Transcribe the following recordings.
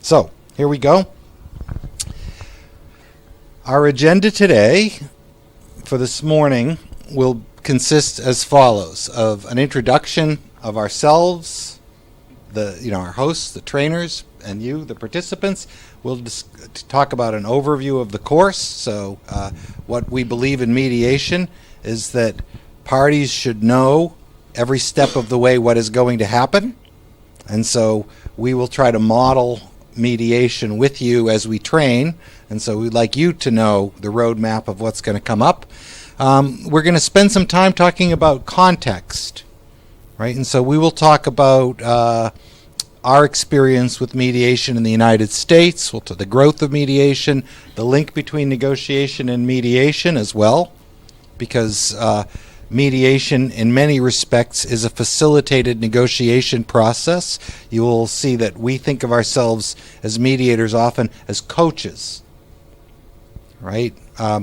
So, here we go. Our agenda today for this morning will consist as follows: of an introduction of ourselves, our hosts, the trainers, and you, the participants. We'll talk about an overview of the course. So what we believe in mediation is that parties should know every step of the way what is going to happen. And so we will try to model mediation with you as we train. And so we'd like you to know the roadmap of what's going to come up. We're going to spend some time talking about context, right? And so we will talk about our experience with mediation in the United States, the growth of mediation, the link between negotiation and mediation as well, because mediation in many respects is a facilitated negotiation process. You will see that we think of ourselves as mediators often as coaches, right?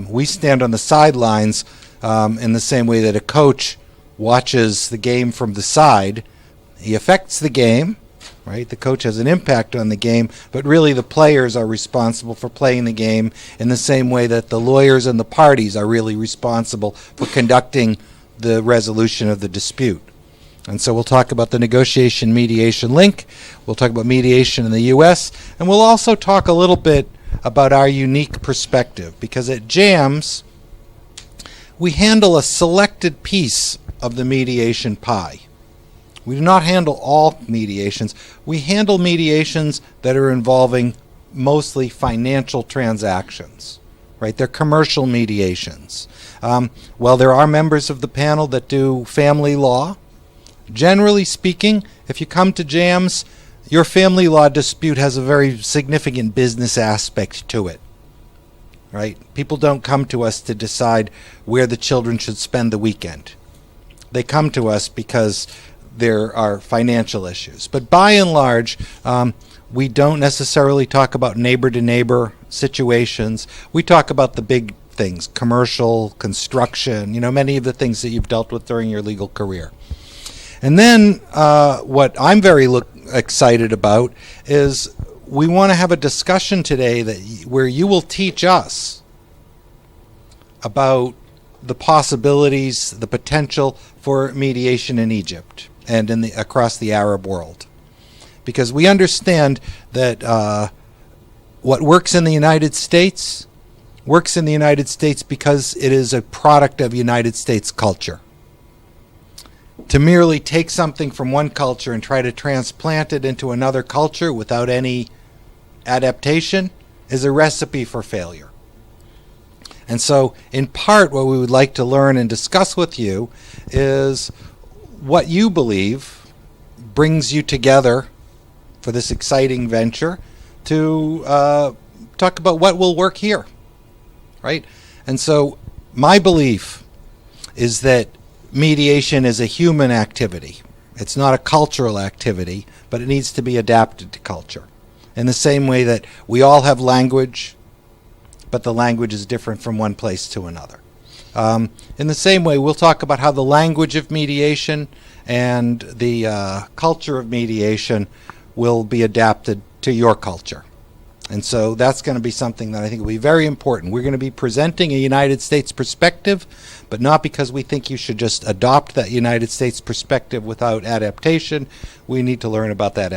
We stand on the sidelines in the same way that a coach watches the game from the side. He affects the game, right? The coach has an impact on the game, but really the players are responsible for playing the game in the same way that the lawyers and the parties are really responsible for conducting the resolution of the dispute. And so we'll talk about the negotiation mediation link. We'll talk about mediation in the U.S. And we'll also talk a little bit about our unique perspective, because at JAMS we handle a selected piece of the mediation pie. We do not handle all mediations. We handle mediations that are involving mostly financial transactions, right? They're commercial mediations. While there are members of the panel that do family law, generally speaking, if you come to JAMS, your family law dispute has a very significant business aspect to it, right? People don't come to us to decide where the children should spend the weekend. They come to us because there are financial issues. But by and large, we don't necessarily talk about neighbor-to-neighbor situations. We talk about the big things, commercial, construction, many of the things that you've dealt with during your legal career. And then what I'm very excited about is we want to have a discussion today where you will teach us about the possibilities, the potential for mediation in Egypt and across the Arab world. Because we understand that what works in the United States works in the United States because it is a product of United States culture. To merely take something from one culture and try to transplant it into another culture without any adaptation is a recipe for failure. And so, in part, what we would like to learn and discuss with you is what you believe brings you together for this exciting venture to talk about what will work here, right? And so, my belief is that mediation is a human activity. It's not a cultural activity, but it needs to be adapted to culture. In the same way that we all have language, but the language is different from one place to another. In the same way, we'll talk about how the language of mediation and the culture of mediation will be adapted to your culture. And so that's going to be something that I think will be very important. We're going to be presenting a United States perspective, but not because we think you should just adopt that United States perspective without adaptation. We need to learn about that